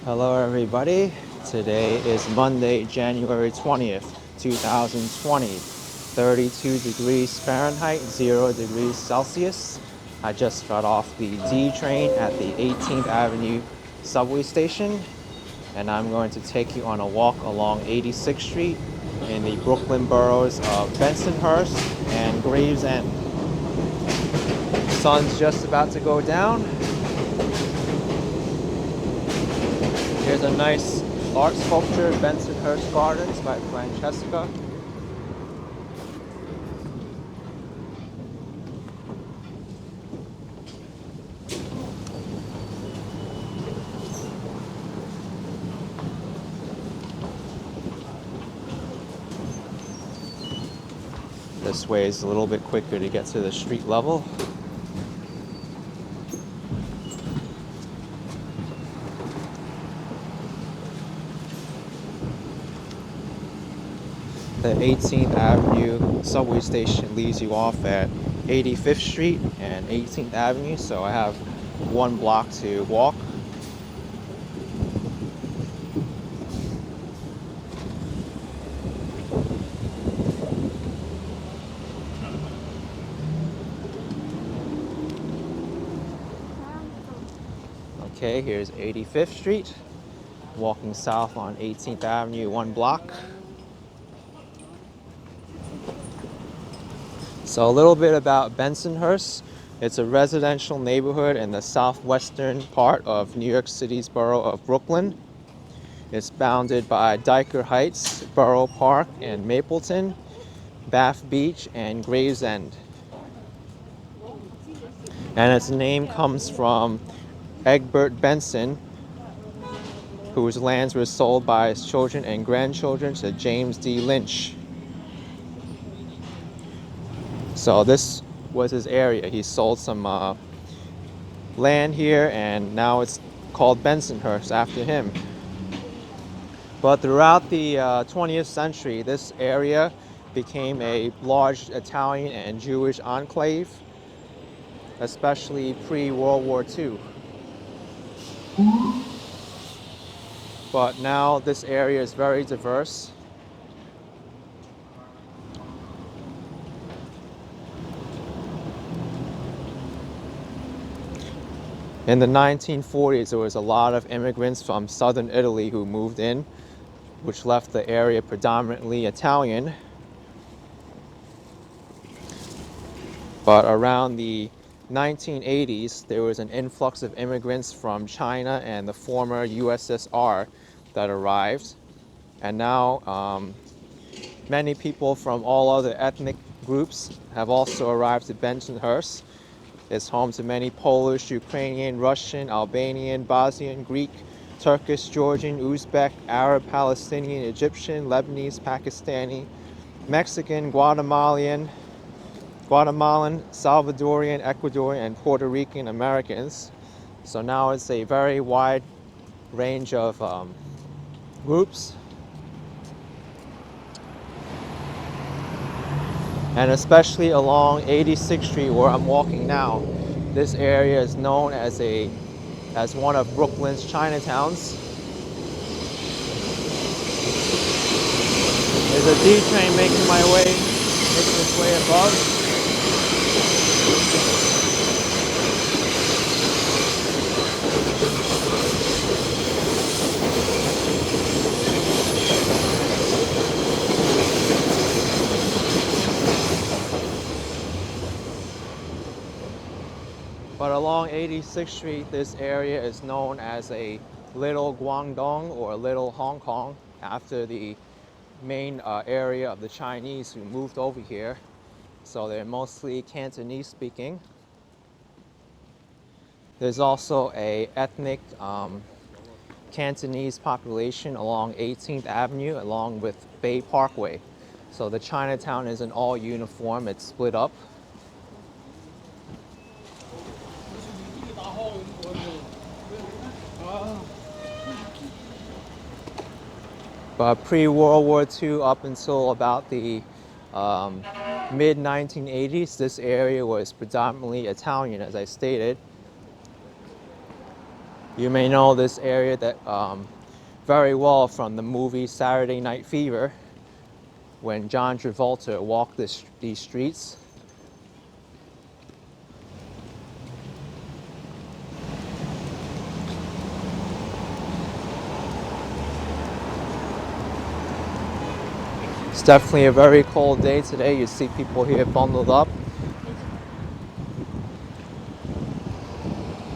Hello everybody. Today is Monday, January 20th, 2020. 32 degrees Fahrenheit, 0 degrees Celsius. I just got off the D train at the 18th Avenue subway station, and I'm going to take you on a walk along 86th Street in the Brooklyn boroughs of Bensonhurst and Gravesend. The sun's just about to go down. Here's a nice art sculpture, Bensonhurst Gardens by Francesca. This way is a little bit quicker to get to the street level. The 18th Avenue subway station leaves you off at 85th Street and 18th Avenue, so I have 1 block to walk. Okay, here's 85th Street. Walking south on 18th Avenue, 1 block. So a little bit about Bensonhurst. It's a residential neighborhood in the southwestern part of New York City's borough of Brooklyn. It's bounded by Dyker Heights, Borough Park, and Mapleton, Bath Beach, and Gravesend. And its name comes from Egbert Benson, whose lands were sold by his children and grandchildren to James D. Lynch. So this was his area. He sold some land here, and now it's called Bensonhurst after him. But throughout the 20th century, this area became a large Italian and Jewish enclave, especially pre-World War II. But now this area is very diverse. In the 1940s, there was a lot of immigrants from southern Italy who moved in, which left the area predominantly Italian. But around the 1980s, there was an influx of immigrants from China and the former USSR that arrived. And now many people from all other ethnic groups have also arrived to Bensonhurst. It's home to many Polish, Ukrainian, Russian, Albanian, Bosnian, Greek, Turkish, Georgian, Uzbek, Arab, Palestinian, Egyptian, Lebanese, Pakistani, Mexican, Guatemalan, Salvadorian, Ecuadorian, and Puerto Rican Americans. So now it's a very wide range of groups. And especially along 86th Street where I'm walking now, this area is known as one of Brooklyn's Chinatowns. There's a D train making its way above. But along 86th Street, this area is known as a Little Guangdong or Little Hong Kong, after the main area of the Chinese who moved over here. So they're mostly Cantonese speaking. There's also a ethnic Cantonese population along 18th Avenue along with Bay Parkway. So the Chinatown isn't all uniform, it's split up. But pre-World War II, up until about the mid-1980s, this area was predominantly Italian, as I stated. You may know this area that very well from the movie Saturday Night Fever, when John Travolta walked these streets. It's definitely a very cold day today. You see people here bundled up.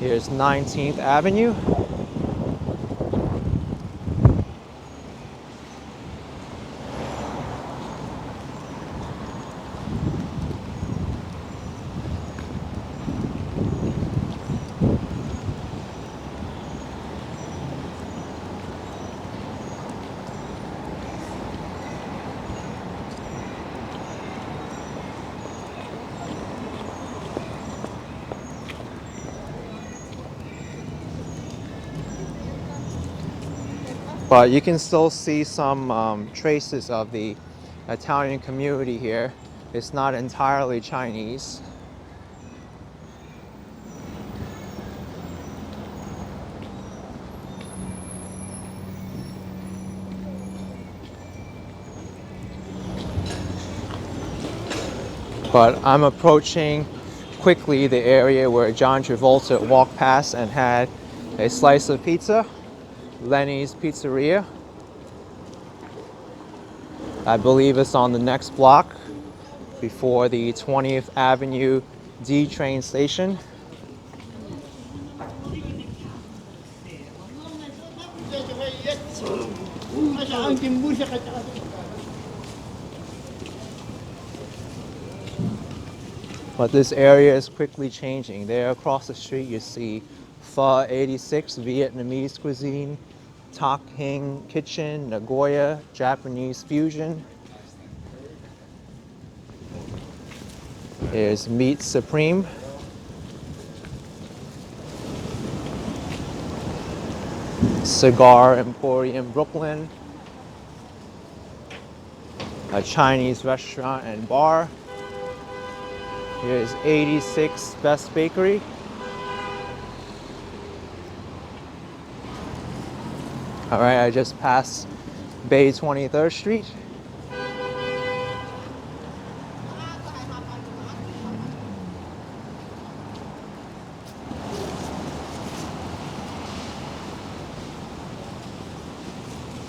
Here's 19th Avenue. But you can still see some traces of the Italian community here. It's not entirely Chinese. But I'm approaching quickly the area where John Travolta walked past and had a slice of pizza, Lenny's Pizzeria. I believe it's on the next block before the 20th Avenue D train station. But this area is quickly changing. There across the street you see ⁴ ⁷ Vietnamese cuisine, Tak Hing Kitchen, Nagoya, Japanese fusion. There's Meat Supreme. Cigar Emporium Brooklyn. A Chinese restaurant and bar. Here's 86 Best Bakery. All right, I just passed Bay 23rd Street.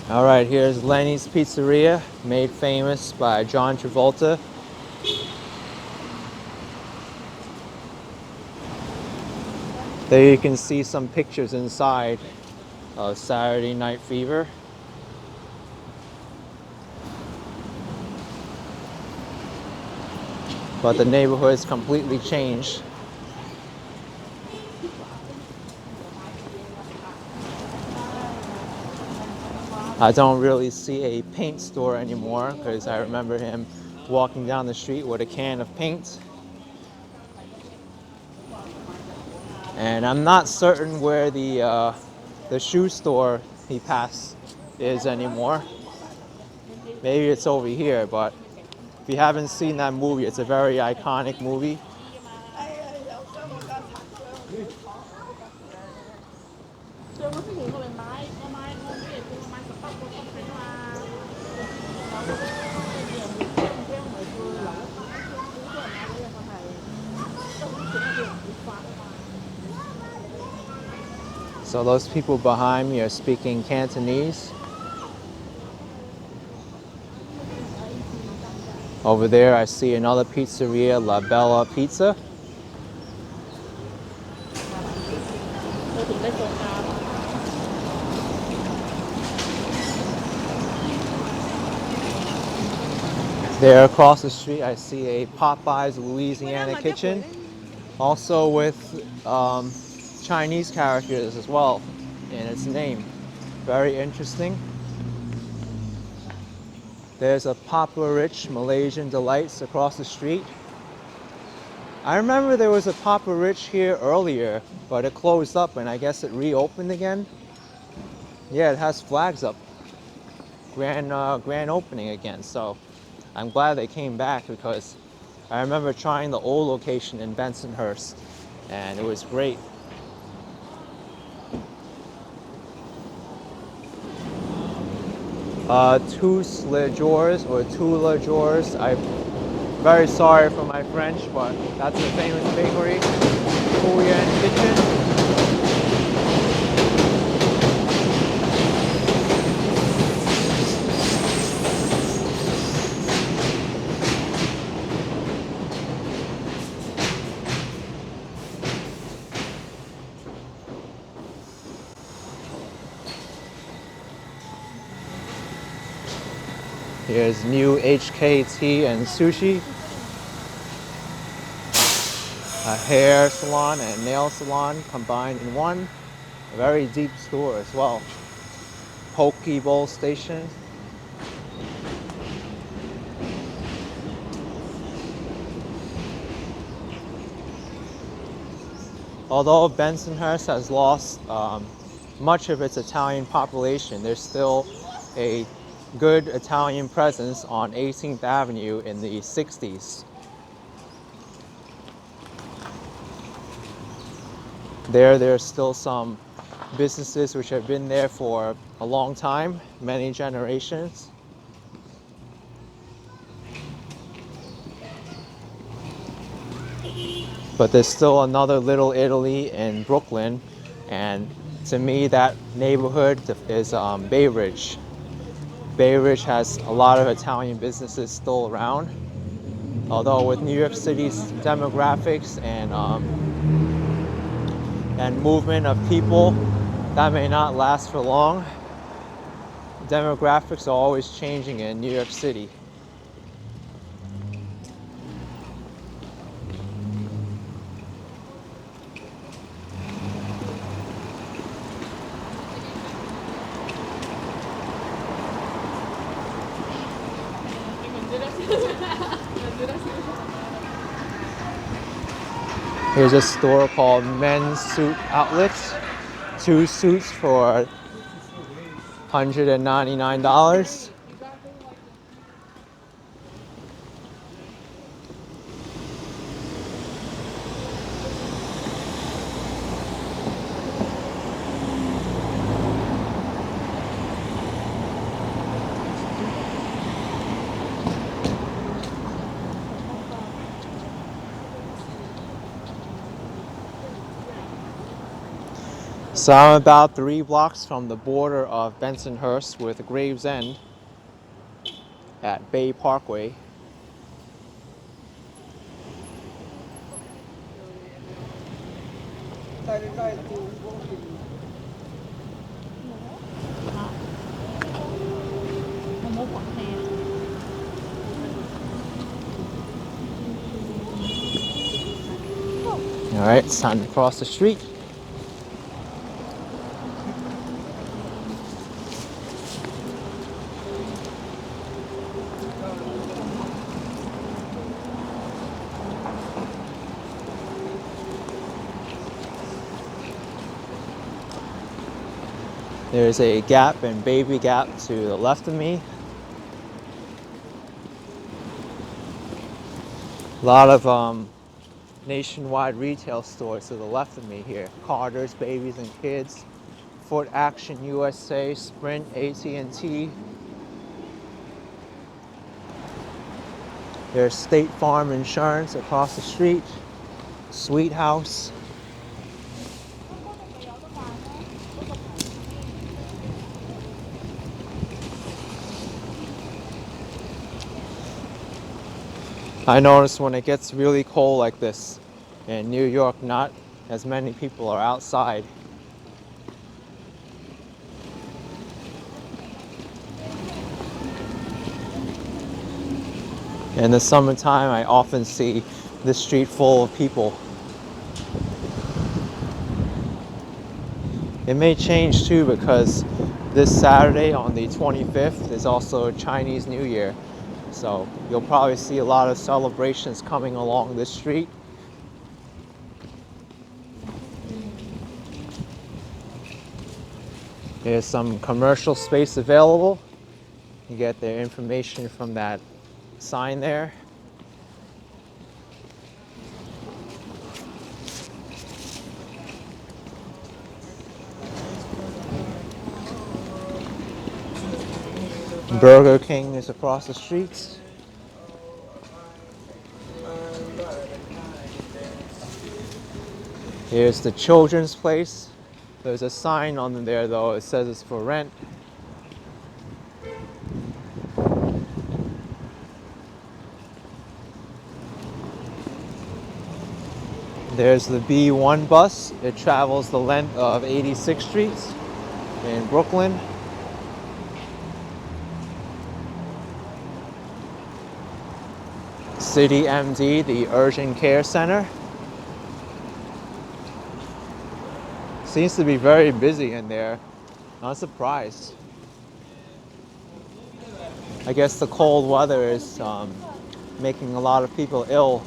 All right, here's Lenny's Pizzeria, made famous by John Travolta. There you can see some pictures inside of Saturday Night Fever. But the neighborhood's completely changed. I don't really see a paint store anymore because I remember him walking down the street with a can of paint. And I'm not certain where the shoe store he passed is anymore. Maybe it's over here, but if you haven't seen that movie, it's a very iconic movie. So those people behind me are speaking Cantonese. Over there I see another pizzeria, La Bella Pizza. There across the street I see a Popeyes Louisiana Kitchen, also with Chinese characters as well in its name. Very interesting. There's a Papa Rich Malaysian Delights across the street. I remember there was a Papa Rich here earlier, but it closed up and I guess it reopened again. Yeah, it has flags up. Grand opening again. So I'm glad they came back because I remember trying the old location in Bensonhurst and it was great. Two ⁴ or ⁴ I'm very sorry for my French, but that's a famous bakery, Korean kitchen. Here's new HKT and sushi, a hair salon and nail salon combined in one. A very deep store as well. Poke bowl station. Although Bensonhurst has lost much of its Italian population, there's still a good Italian presence on 18th Avenue in the 60s. There's still some businesses which have been there for a long time, many generations. But there's still another Little Italy in Brooklyn, and to me that neighborhood is Bay Ridge. Bay Ridge has a lot of Italian businesses still around, although with New York City's demographics and movement of people, that may not last for long. Demographics are always changing in New York City. Here's a store called Men's Suit Outlets. 2 suits for $199. So I'm about 3 blocks from the border of Bensonhurst with Gravesend at Bay Parkway. All right, it's time to cross the street. There's a Gap and Baby Gap to the left of me. A lot of nationwide retail stores to the left of me here. Carter's, Babies and Kids, Foot Action USA, Sprint, AT&T. There's State Farm Insurance across the street. Sweet House. I notice when it gets really cold like this in New York, not as many people are outside. In the summertime, I often see this street full of people. It may change too, because this Saturday on the 25th is also Chinese New Year. So you'll probably see a lot of celebrations coming along this street. There's some commercial space available. You get their information from that sign there. Burger King is across the street. Here's the children's place. There's a sign on there though, it says it's for rent. There's the B1 bus. It travels the length of 86th Street in Brooklyn. City MD, the Urgent Care Center. Seems to be very busy in there. Not surprised. I guess the cold weather is making a lot of people ill.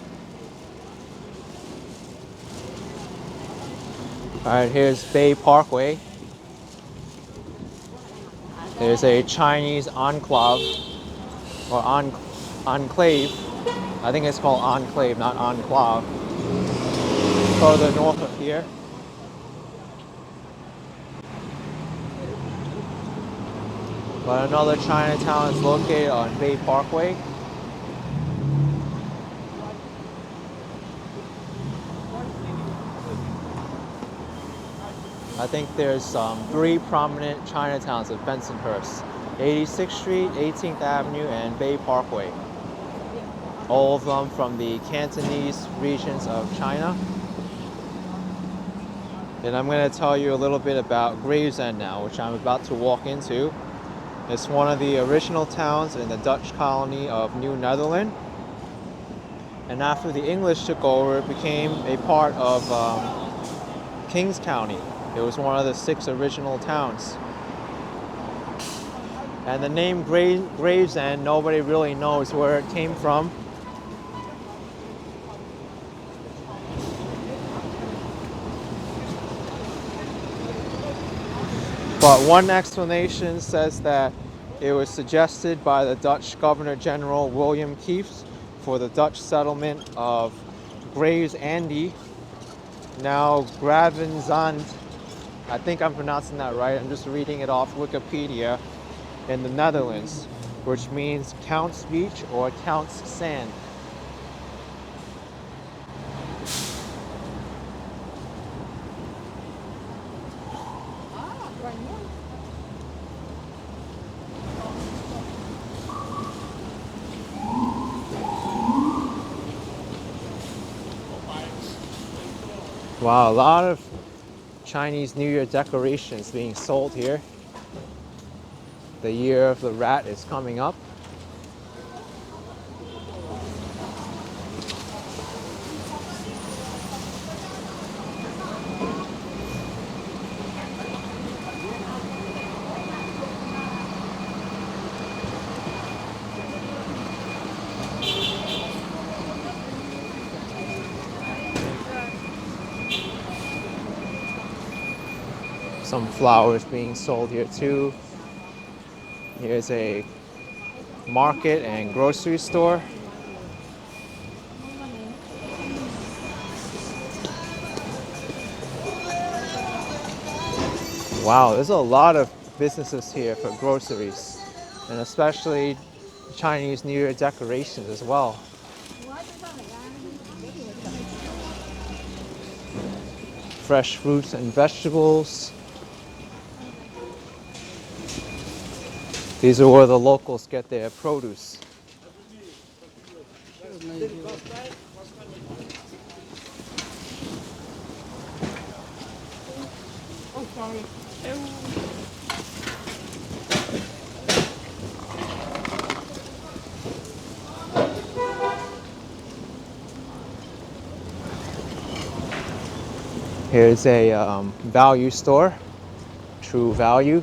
All right, here's Bay Parkway. There's a Chinese enclave, or enclave. I think it's called enclave, not enclave. Further north of here. But another Chinatown is located on Bay Parkway. I think there's 3 prominent Chinatowns of Bensonhurst: 86th Street, 18th Avenue, and Bay Parkway. All of them from the Cantonese regions of China. And I'm going to tell you a little bit about Gravesend now, which I'm about to walk into. It's one of the original towns in the Dutch colony of New Netherland. And after the English took over, it became a part of Kings County. It was one of the 6 original towns. And the name Gravesend, nobody really knows where it came from. But one explanation says that it was suggested by the Dutch Governor General William Kieft for the Dutch settlement of Gravesend, now Gravesend. I think I'm pronouncing that right. I'm just reading it off Wikipedia, in the Netherlands, which means Count's Beach or Count's Sand. Wow, a lot of Chinese New Year decorations being sold here. The year of the rat is coming up. Some flowers being sold here too. Here's a market and grocery store. Wow, there's a lot of businesses here for groceries, and especially Chinese New Year decorations as well. Fresh fruits and vegetables. These are where the locals get their produce. Here's a value store, True Value.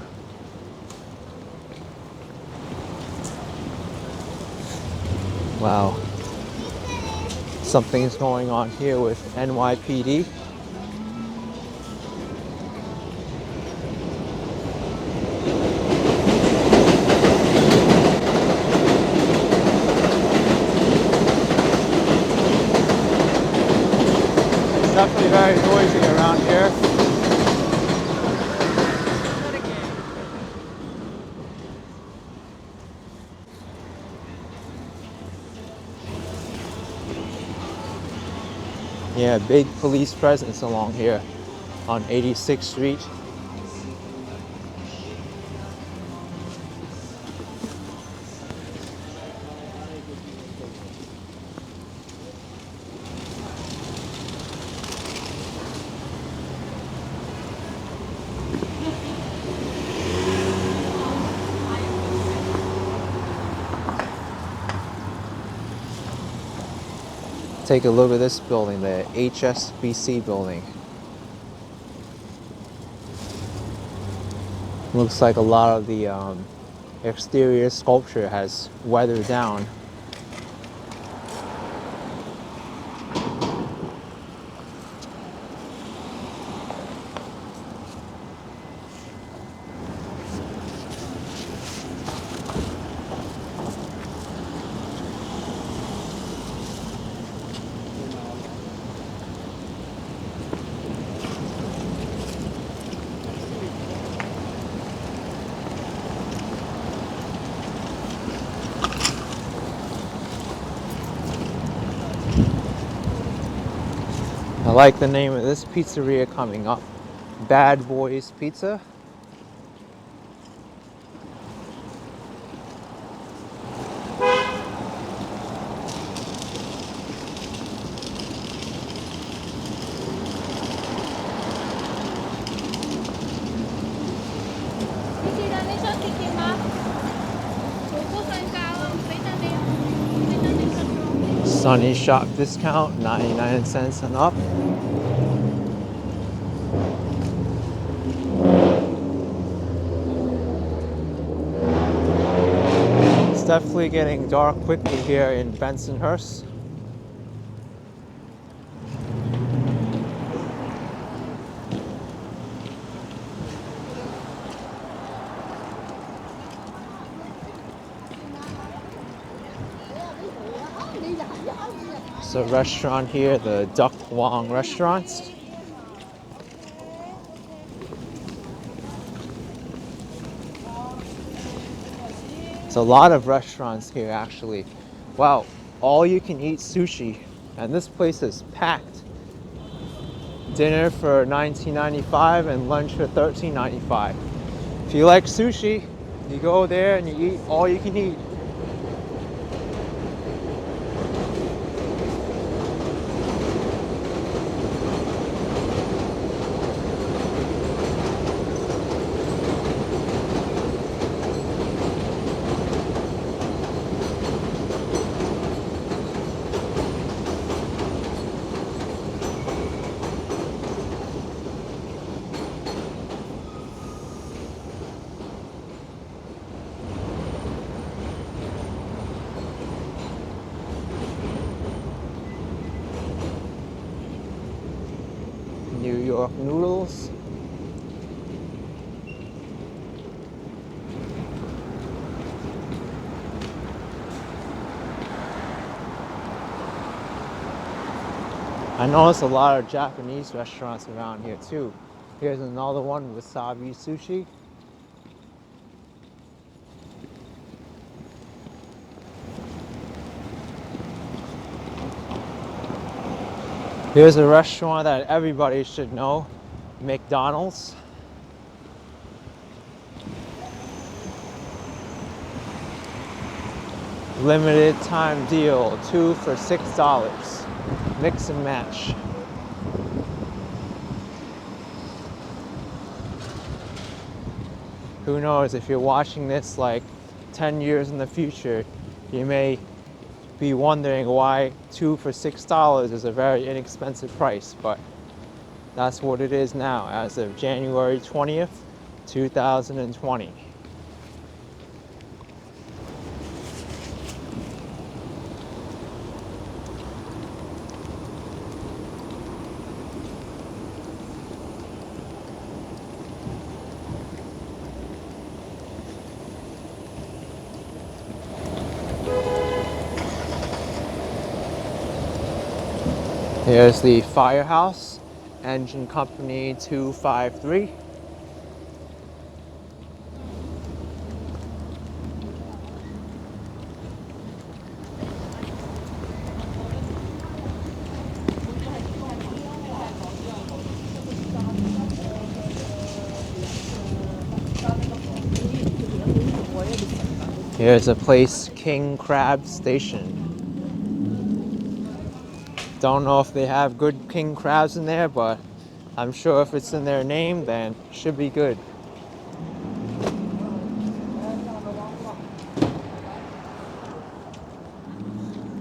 Wow. Something's going on here with NYPD. It's definitely very noisy around here. Yeah, big police presence along here on 86th Street. Take a look at this building, the HSBC building. Looks like a lot of the exterior sculpture has weathered down. I like the name of this pizzeria coming up, Bad Boys Pizza. Sunny Shop discount, 99 cents and up. It's definitely getting dark quickly here in Bensonhurst. It's a restaurant here, the Duck Wong restaurant. There's a lot of restaurants here actually. Wow, all you can eat sushi, and this place is packed. Dinner for $19.95 and lunch for $13.95. If you like sushi, you go there and you eat all you can eat. New York noodles. I noticed a lot of Japanese restaurants around here too. Here's another one, Wasabi Sushi. Here's a restaurant that everybody should know, McDonald's. Limited time deal, 2 for $6. Mix and match. Who knows, if you're watching this like 10 years in the future, you may be wondering why 2 for $6 is a very inexpensive price, but that's what it is now as of January 20th, 2020. Here's the Firehouse, engine company 253. Here's a place, King Crab Station. Don't know if they have good king crabs in there, but I'm sure if it's in their name, then it should be good.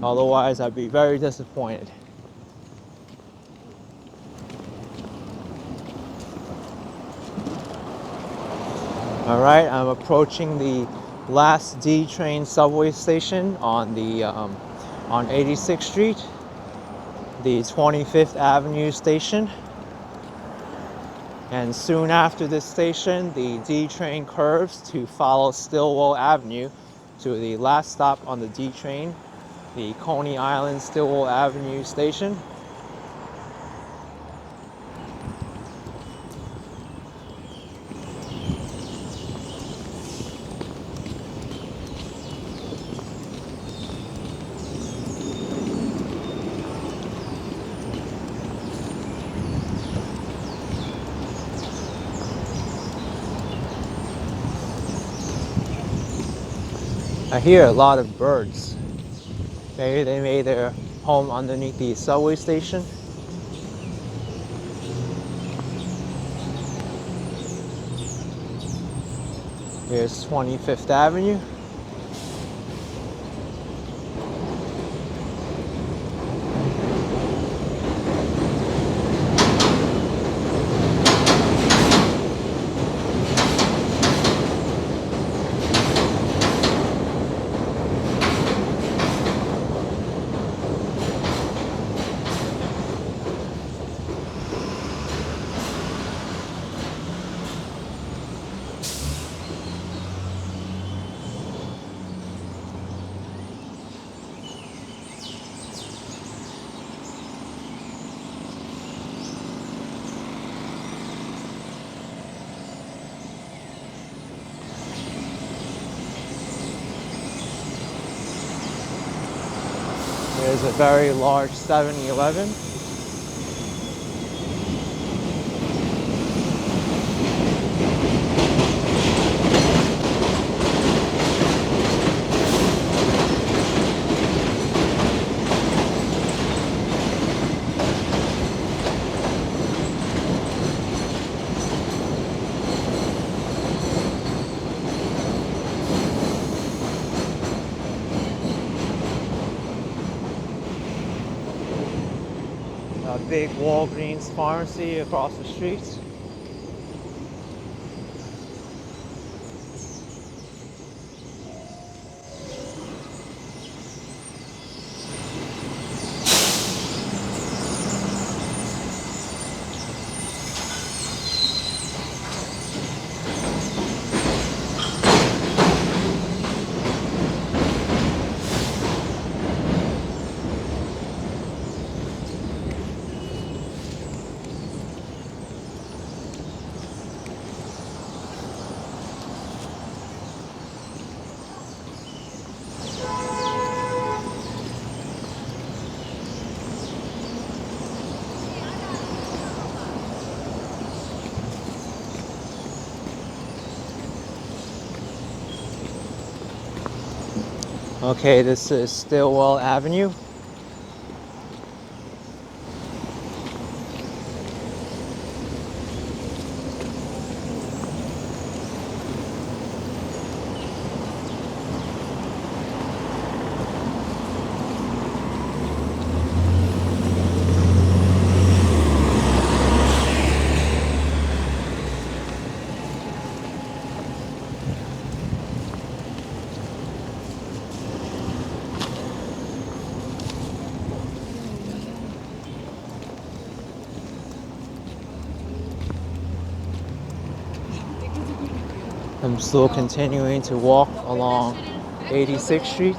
Otherwise, I'd be very disappointed. All right, I'm approaching the last D train subway station on 86th Street, the 25th Avenue station. And soon after this station, the D train curves to follow Stillwell Avenue to the last stop on the D train, the Coney Island Stillwell Avenue station. I hear a lot of birds. Maybe they made their home underneath the subway station. Here's 25th Avenue. There's a very large 7-Eleven. A big Walgreens pharmacy across the street. Okay, this is Stillwell Avenue. I'm still continuing to walk along 86th Street.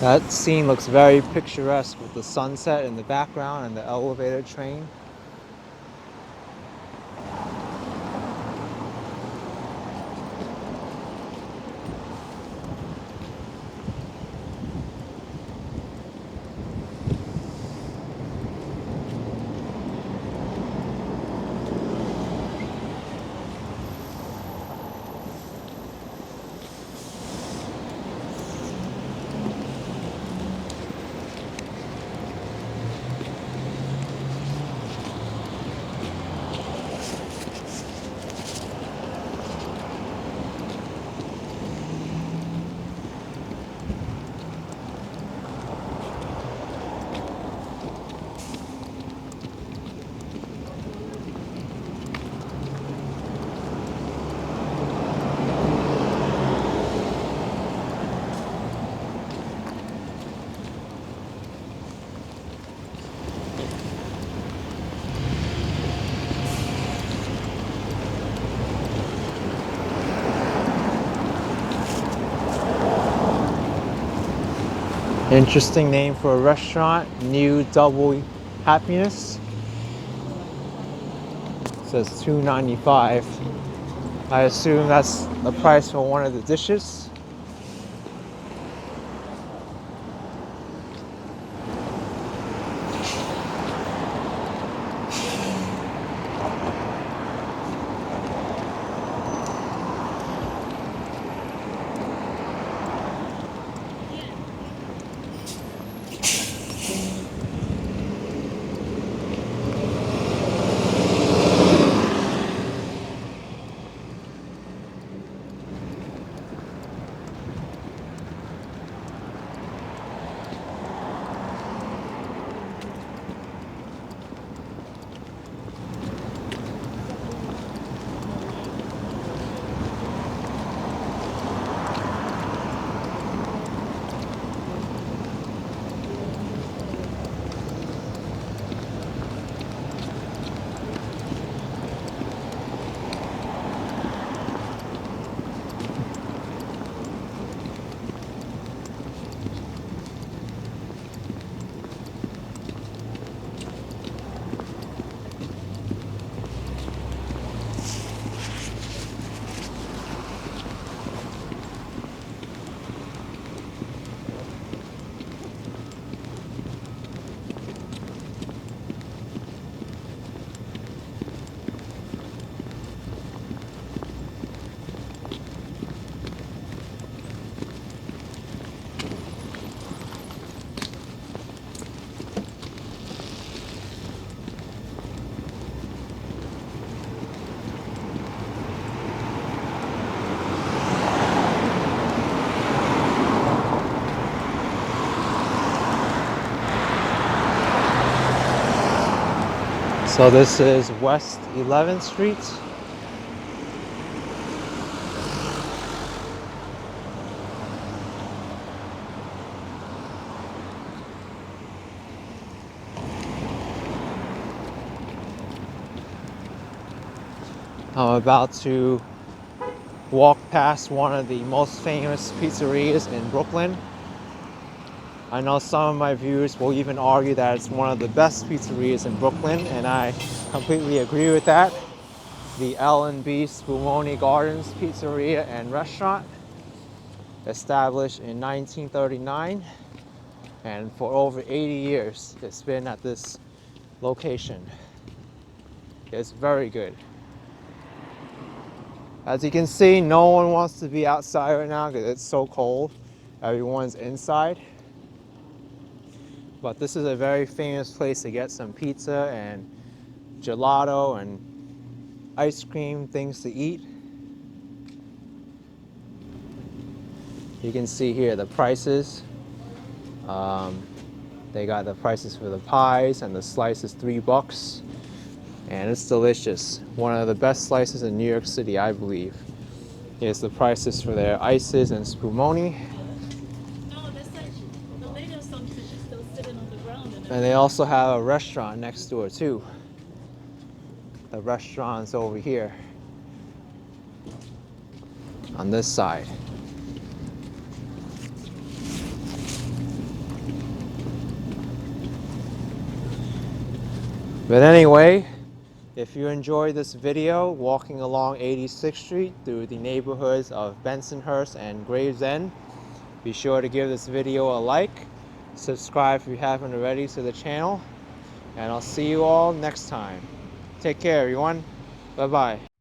That scene looks very picturesque with the sunset in the background and the elevated train. Interesting name for a restaurant, New Double Happiness. It says $2.95. I assume that's the price for one of the dishes. So this is West 11th Street. I'm about to walk past one of the most famous pizzerias in Brooklyn. I know some of my viewers will even argue that it's one of the best pizzerias in Brooklyn, and I completely agree with that. The L&B Spumoni Gardens Pizzeria and Restaurant, established in 1939, and for over 80 years it's been at this location. It's very good. As you can see, no one wants to be outside right now because it's so cold. Everyone's inside. But this is a very famous place to get some pizza and gelato and ice cream, things to eat. You can see here the prices. They got the prices for the pies, and the slice is $3. And it's delicious. One of the best slices in New York City, I believe. Here's the prices for their ices and spumoni. And they also have a restaurant next door too. The restaurant's over here on this side. But anyway, if you enjoyed this video walking along 86th Street through the neighborhoods of Bensonhurst and Gravesend, be sure to give this video a like, subscribe if you haven't already to the channel, and I'll see you all next time. Take care, everyone. Bye-bye.